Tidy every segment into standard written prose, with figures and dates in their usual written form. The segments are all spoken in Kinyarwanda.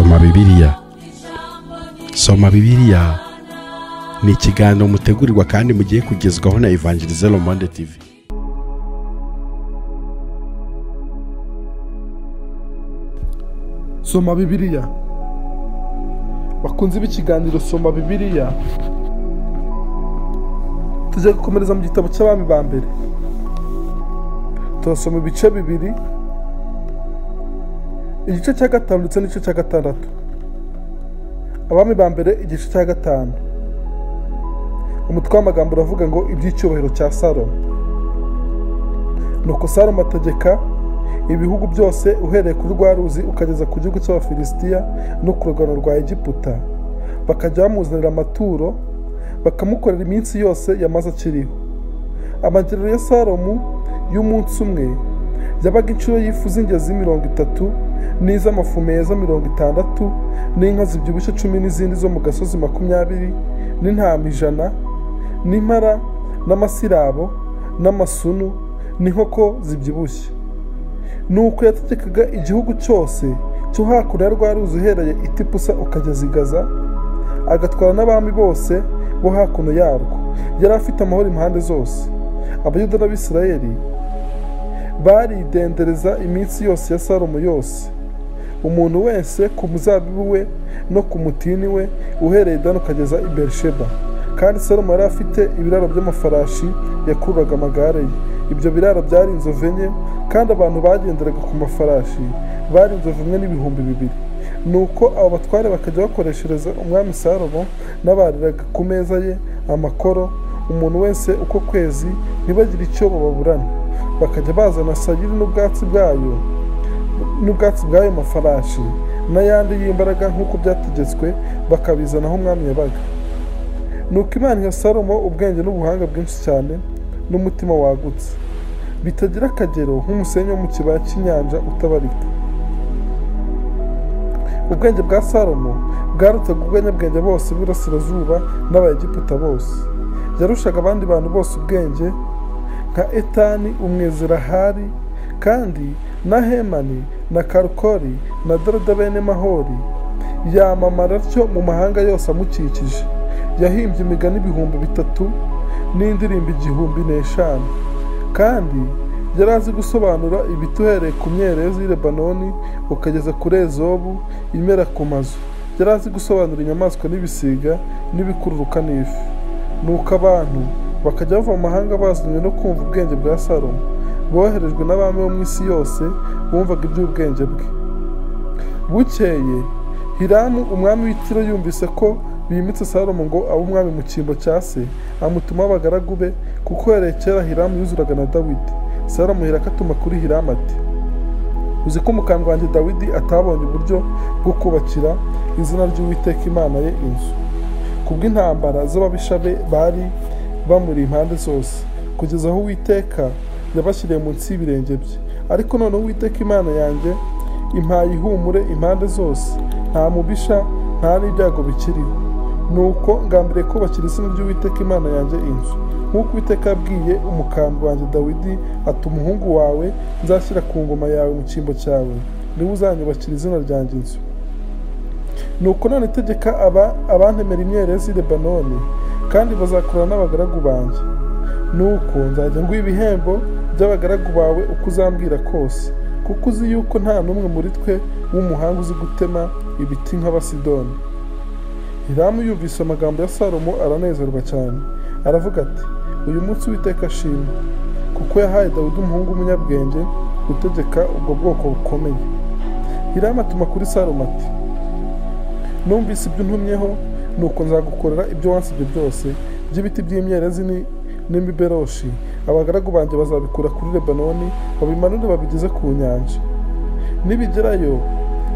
Soma BIbiliya. Soma BIbiliya ni ikiganiro mutegurirwa kandi mugiye kugezwaho na Evangelize Monde TV. Soma BIbiliya. Bakunze b'ikiganiro Soma BIbiliya, tujya gukomereza mu gitabo cy'abami ba mbere. Turasoma ibice bibiri, igice cya gatanu ndetse n'igice cya gatandatu. Abami ba mbere igice cya gatanu. Umutwe w'amagambo uravuga ngo iby'icyubahiro cya Salomo. Nuko Salomo ategeka ibihugu byose uhereye kuri rwa ruzi ukageza ku gihugu cy'Abafilisitiya no ku rugano rwa Egiputa, bakajya bamuzanira amaturo, bakamukorera iminsi yose yamaze akiriho. Amagero ya Salomo y'umunsi umwe yabaga inshuro y'ifu z'ingezi 30 n'iz'amafu meza 60 n'inka zibyibushye 10 n'izindi zo mu gasozi 20 n'intama 100 n'impara n'amasirabo n'amasunu n'inkoko zibyibushye. Nuko yategekaga igihugu cyose cyo hakurya ya rwa ruzi uhereye Itipusa ukageza i Gaza, agatwara n'abami bose bo hakuno yarwo. Yari afite amahoro impande zose. Abayuda n'Abisirayeli baridendereza iminsi yose ya Salomo yose, umuntu wese ku muzabibu we no ku mutini we uhereye Dan ukageza i Berisheba. Kandi Salomo yari afite ibiraro by'amafarashi yakururaga amagare ye. Ibyo biraro byari inzovu enye, kandi abantu bagenderaga ku mafarashi bari inzovu imwe n'ibihumbi 2. Nuko abo batware bakajya bakoreshereza umwami Salomo n'abariraga ku meza ye amakoro, umuntu wese uko kwezi, ntibagire icyo bababurana. Bakajya bazana sayiri n'ubwatsi bw'ayo mafarashi n'ayandi y'imbaraga nk'uko byategetswe, bakabizana aho umwami yabaga. Nuko Imana iha Salomo ubwenge n'ubuhanga bwinshi cyane n'umutima wagutse, bitagira akagero nk'umusenyi wo mu kibaya cy'inyanja utabarika. Ubwenge bwa Salomo bwarutaga ubwenge bose b'Iburasirazuba n'Abayegiputa bose. Yarushaga abandi bantu bose ubwenge, nka Etani Umwezerahari, kandi na Hemani na Karukori na Darada bene Mahori. Yamamara atyo mu mahanga yose amukikije. Yahimbye imigani 3,000 n'indirimbo 1,500, kandi yari azi gusobanura ibiti uhereye ku myerezi y'i Lebanoni ukageza kuri Ezobu imera ku mazu. Yari azi gusobanura inyamaswa n'ibisiga n'ibikururuka n'ifi. Nuko abantu bakajya bava mu mahanga bazanywe no kumva ubwenge bwa Salomo, boherejwe n'abami bo mu isi yose bumvaga iby'ubwenge bwe. Bukeye Hiramu umwami w'Itiro yumvise ko bimitse Salomo ngo abe umwami mu cyimbo cya se, amutuma abagaragu be, kuko uhereye kera Hiramu yuzuraga na Dawidi. Salomo ahera atuma kuri Hiramu ati, uzi ko umukambwe wanjye Dawidi atabonye uburyo bwo kubakira izina ry'Uwiteka Imana ye inzu, kubw'intambara z'ababisha be bari bamuri impande zose, kugeza aho Uwiteka yabashyiriye munsi y'ibirenge bye. Ariko noneho Uwiteka Imana yanjye impaye ihumure impande zose, nta mubisha nta n'ibyago bikiriho. Nuko ngambiriye kubakira izina ry'Uwiteka Imana yanjye inzu, nk'uko Uwiteka yabwiye umukambwe wanjye Dawidi ati, umuhungu wawe nzashyira ku ngoma yawe mu cyimbo cyawe, niwe uzanyubakira izina ryanjye inzu. Nuko none itegeka abantemera imyerezi y'i Lebanoni, kandi bazakorana n'abagaragu banjye. Nuko nzajya nguha ibihembo by'abagaragu bawe uko uzambwira kose, kuko uzi yuko nta n'umwe muri twe w'umuhanga uzi gutema ibiti nk'Abasidoni. Hiramu yumvise amagambo ya Salomo aranezerwa cyane, aravuga ati, uyu munsi Uwiteka ashimwe, kuko yahaye Dawidi umuhungu w'umunyabwenge gutegeka ubwo bwoko bukomeye. Hiramu atuma kuri Salomo ati, numvise ibyo untumyeho, nuko nzagukorera ibyo wansabye byose by'ibiti by'imyerezi n'imiberoshi. Abagaragu banjye bazabikura kuri Lebanoni, babimanure babigeze ku nyanja. Nibigerayo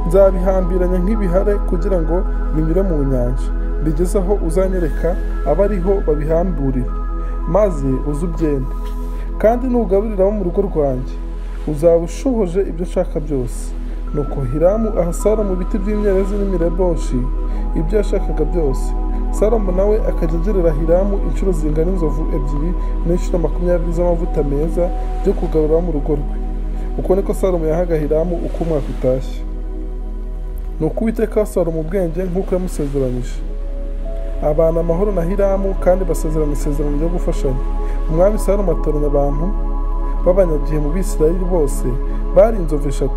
nzabihambiranya nk'ibihare kugira ngo binyure mu nyanja, bigeze aho uzanyereka aba ariho babihamburira, maze uze ubyende. Kandi nugaburira abo mu rugo rwanjye, uzaba ushohoje ibyo nshaka byose. Nuko Hiramu aha Salomo ibiti by'imyerezi n'imiberoshi ibyo yashakaga byose. Salomo nawe akajya agerera Hiramu inshuro zingana inzovu 2 n'inshuro 20 z'amavuta meza byo kugaburira mu rugo rwe. Uko niko Salomo yahaga Hiramu uko umwaka utashye. nuko Uwiteka Salomo ubwenge nk'uko yamusezeranyije, abana amahoro na Hiramu kandi basezerana isezerano ryo gufashanya. Umwami Salomo atoranya abantu b'abanyagihe mu Bisirayeli bose bari inzovu 3,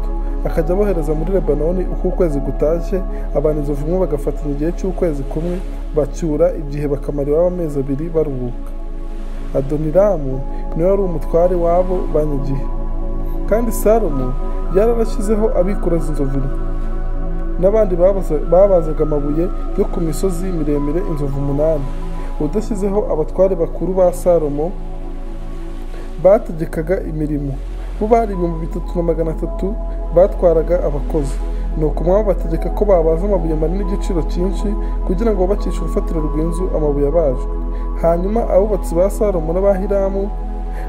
akajya abohereza muri Lebanoni uko ukwezi gutashye. abantu inzovu imwe bagafatanya igihe cy'ukwezi kumwe, bacyura igihe bakamara iwabo amezi 2 baruhuka. Adoniramu niwe wari umutware w'abo banyagihe, kandi Salomo yararashyizeho abikuraza inzovu n'abandi babazaga amabuye yo ku misozi miremire inzovu 8. udashyizeho abatware bakuru ba Salomo bategekaga imirimo, bo bari 3,300 batwaraga abakozi. nuko umwami bategeka ko babaza amabuye manini y'igiciro cyinshi kugira ngo bubakishe urufatiro rw'inzu amabuye abajwe. hanyuma abubatsi ba Salomo n'aba Hiramu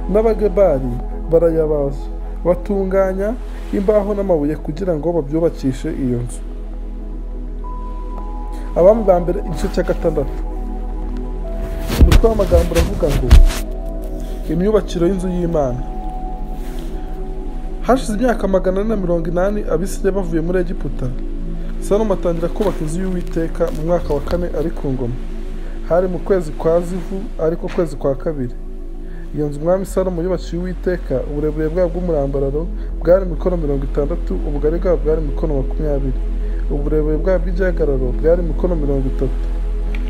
n'abagebari barayabaza, batunganya imbaho n'amabuye kugira ngo babyubakishe iyo nzu. Abami ba mbere igice cya 6. umutwe w'amagambo uravuga ngo imyubakiro y'inzu y'Imana. Hashize imyaka 480 Abisirayeli bavuye muri Egiputa, Salomo atangira kubaka inzu y'Uwiteka mu mwaka wa 4 ari ku ngoma. hari mu kwezi kwa Zivu, ariko kwezi kwa 2. iyo nzu umwami Salomo yubakiye Uwiteka, uburebure bwayo bw'umurambararo bwari mikono 60, ubugari bwayo bwari mikono 20, uburebure bwayo bw'igihagararo bwari mikono 30.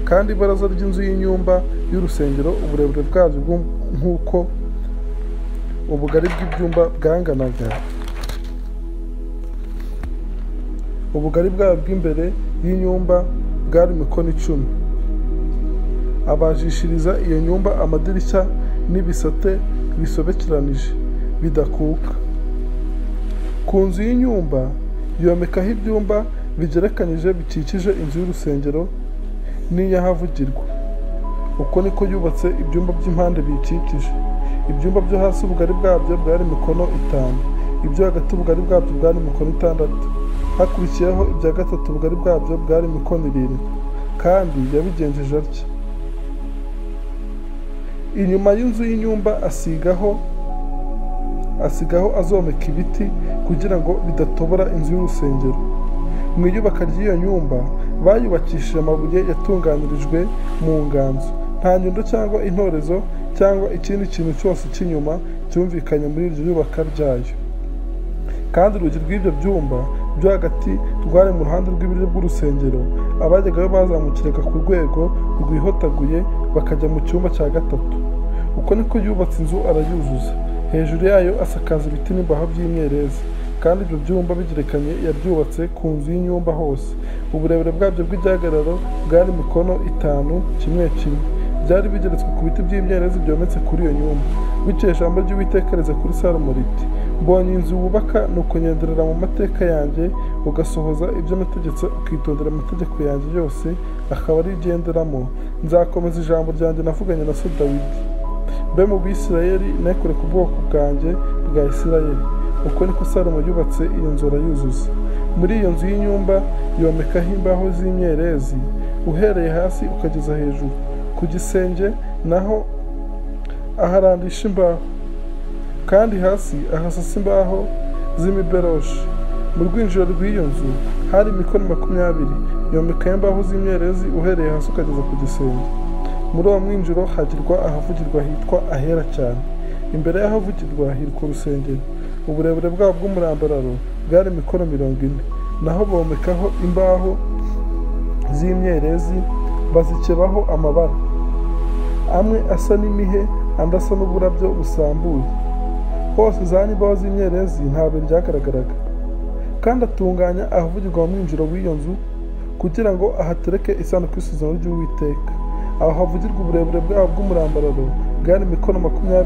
kandi ibaraza ry'inzu y'inyumba y'urusengero uburebure bwabyo nk'uko ubugari bw'ibyumba bwanganaga. ubugari bwayo bw'imbere y'inyumba bwari mikono 10. abajishiriza iyo nyumba amadirishya n'ibisate bisobekeranije bidakuka. ku nzu y'inyumba yomekaho ibyumba bigerekanyije bikikije inzu y'urusengero n'iy'ahavugirwa. uko niko yubatse ibyumba by'impande biyikikije. ibyumba byo hasi ubugari bwabyo bwari mikono 5, ibyo hagati ubugari bwabyo bwari mikono 6, hakurikiyeho ibya gatatu ubugari bwabyo bwari mikono 7. kandi yabigenjeje atya: inyuma y'inzu y'inyumba asigaho azomeka ibiti kugira ngo bidatobora inzu y'urusengero. mu iyubaka ry'iyo nyumba bayubakishije amabuye yatunganirijwe mu nganzo. nta nyundo cyangwa intorezo cyangwa ikindi kintu cyose cy'inyuma cyumvikanye muri iryo yubaka ryayo. kandi urugi rw'ibyo byumba byo hagati rwari mu ruhande rw'iburyo bw'urusengero. abajyagayo bazamukiraga ku rwego rwihotaguye bakajya mu cyumba cya 3. uko niko yubatse inzu arayuzuza. hejuru yayo asakaza ibiti n'imbaho by'imyerezi. kandi ibyo byumba bigerekanye yabyubatse ku nzu y'inyumba hose. uburebure bwabyo bw'igihagararo bwari mikono 5 kimwe kimwe. byari bigeretswe ku biti by'imyerezi byometse kuri iyo nyumba. bityo ijambo ry'Uwiteka riza kuri Salomo riti: mbonye inzu wubaka, nuko ngenderera mu mateka yanjye, ugasohoza ibyo nategetse, ukitondera amategeko yanjye yose, akaba ari igenderamo. nzakomeza ijambo ryanjye navuganye na so Dawidi, mbe mu Bisirayeli nekure ku bwoko bwanjye bwa Isirayeli. uko niko Salomo yubatse iyo nzu arayuzuza. muri iyo nzu y'inyumba yomekaho imbaho z'imyerezi uhereye hasi ukageza hejuru. ku gisenge naho aharandisha imbaho, kandi hasi ahasasa imbaho z'imiberoshi. mu rwinjiro rw'iyo nzu hari mikono 20, yomekaho imbaho z'imyerezi uhereye hasi ukageza ku gisenge. muri uwo mwinjiro hagirwa ahavugirwa hitwa ahera cyane. imbere y'ahavugirwa hirwa urusengero. uburebure bwabo bw'umurambararo bwari mikono 40, naho bomekaho imbaho z'imyerezi bazikebaho amabara, amwe asa n'imihe andi asa n'uburabyo busambuye. hose zanye imbaho z'imyerezi ntabwo ryagaragaraga. kandi atunganya ahavugirwa mu mwinjiro w'iyo nzu kugira ngo ahatereke isanduku y'isezerano ry'Uwiteka. aho havugirwa uburebure bwabo bw'umurambararo bwari mikono 20,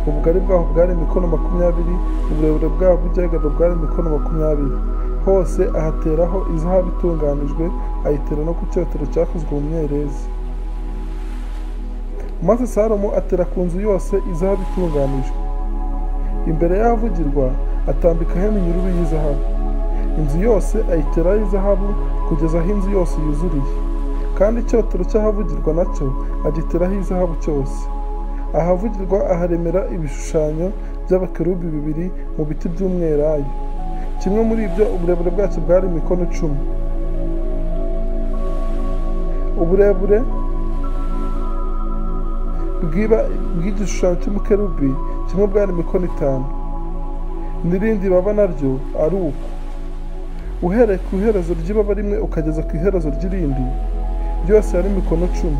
ubugari bwaho bwari mikono 20, uburebure bwabo bw'igihagararo bwari mikono 20. hose ahateraho izahabu itunganijwe, ayitera no ku cyotero cyakozwe mu myerezi. maze Salomo atera ku nzu yose izahabu itunganijwe. imbere y'ahavugirwa atambikaho iminyururu y'izahabu. inzu yose ayiteraho izahabu kugeza aho inzu yose yuzuriye. kandi icyotero cy'ahavugirwa nacyo agiteraho izahabu cyose. ahavugirwa aharemera ibishushanyo by'abakerubi 2 mu biti by'umwelayo. kimwe muri ibyo uburebure bwacyo bwari mikono 10, uburebure bw'igishushanyo cy'umukerubi kimwe bwari mikono 5, n'irindi baba naryo ari uko. Uhereye ku iherezo ry'ibaba rimwe ukageza ku iherezo ry'irindi byose yari mikono 10.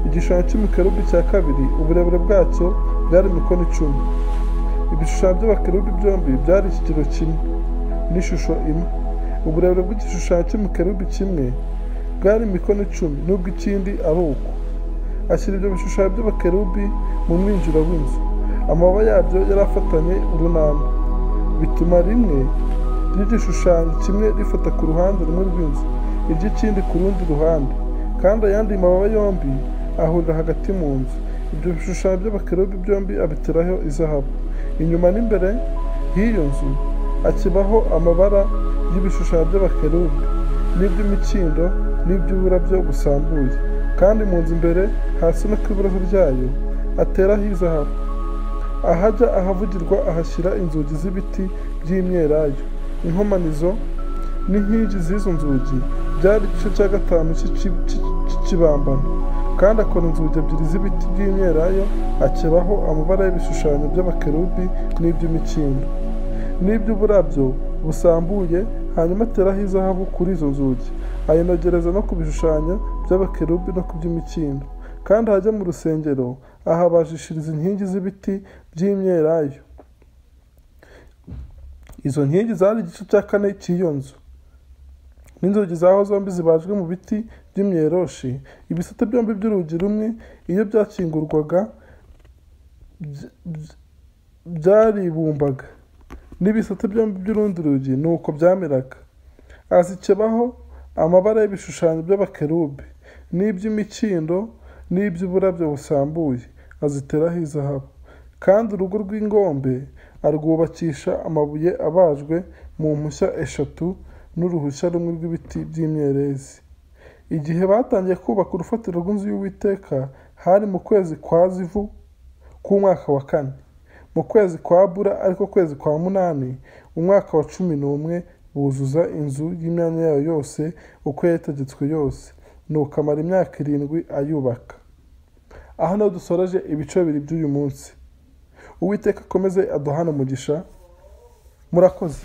Igishushanyo cy'umukerubi cya kabiri uburebure bwacyo bwari mikono 10. Ibishushanyo by'abakerubi byombi byari ikigero kimwe n'ishusho imwe. Uburebure bw'igishushanyo cy'umukerubi kimwe bwari mikono 10 n'ubwo ikindi ari uko. Ashyira ibyo bishushanyo by'abakerubi mu mwinjiro w'inzu. Amababa yabyo yari afatanye urunana, bituma rimwe ry'igishushanyo kimwe rifata ku ruhande rumwe rw'inzu, iry'ikindi ku rundi ruhande, kandi ayandi mababa yombi ahurira hagati mu nzu. Ibyo bishushanyo by'abakerubi byombi abiteraho izahabu. Inyuma n'imbere h'iyo nzu hakibaho amabara y'ibishushanyo by'abakerubi n'iby'imikindo n'iby'uburabyo busambuye, kandi mu nzu imbere hasi no ku iburazo ryayo ateraho izahabu. Ahajya ahavugirwa ahashyira inzugi z'ibiti by'imyelayo. Inkomanizo n'inkingi z'izo nzugi byari igice cya 5 cy'ikibambano, kandi akora inzugi ebyiri z'ibiti by'imyelayo, akebaho amabara y'ibishushanyo by'abakerubi n'iby'imikindo n'iby'uburabyo busambuye, hanyuma ateraho izahabu kuri izo nzugi, ayinogereza no ku bishushanyo by'abakerubi no ku by'imikindo. Kandi hajya mu rusengero ahabajishiriza inkingi z'ibiti by'imyelayo. Izo nkingi zari igice cya 4 cy'iyo nzu, n'inzugi zaho zombi zibajwe mu biti by'imyeroshi. Ibisate byombi by'urugi rumwe iyo byakingurwaga byaribumbaga, n'ibisate byombi by'urundi rugi ni uko byameraga. Azikebaho amabara y'ibishushanyo by'abakerubi n'iby'imikindo n'iby'uburabyo busambuye, aziteraho izahabu. Kandi urugo rw'ingombe arwubakisha amabuye abajwe mu mpushya 3 n'uruhushya rumwe rw'ibiti by'imyerezi. Igihe batangiye kubaka urufatiro rw'inzu y'Uwiteka hari mu kwezi kwa Zivu k'umwaka wa 4, mu kwezi kwa Bura ariko kwezi kwa 8, umwaka wa 11, buzuza inzu y'imyanya yayo yose uko yategetswe yose, nuko amara imyaka 7 ayubaka. Aha naho dusoreje ibice 2 by'uyu munsi. Uwiteka akomeze aduhane umugisha. Murakoze.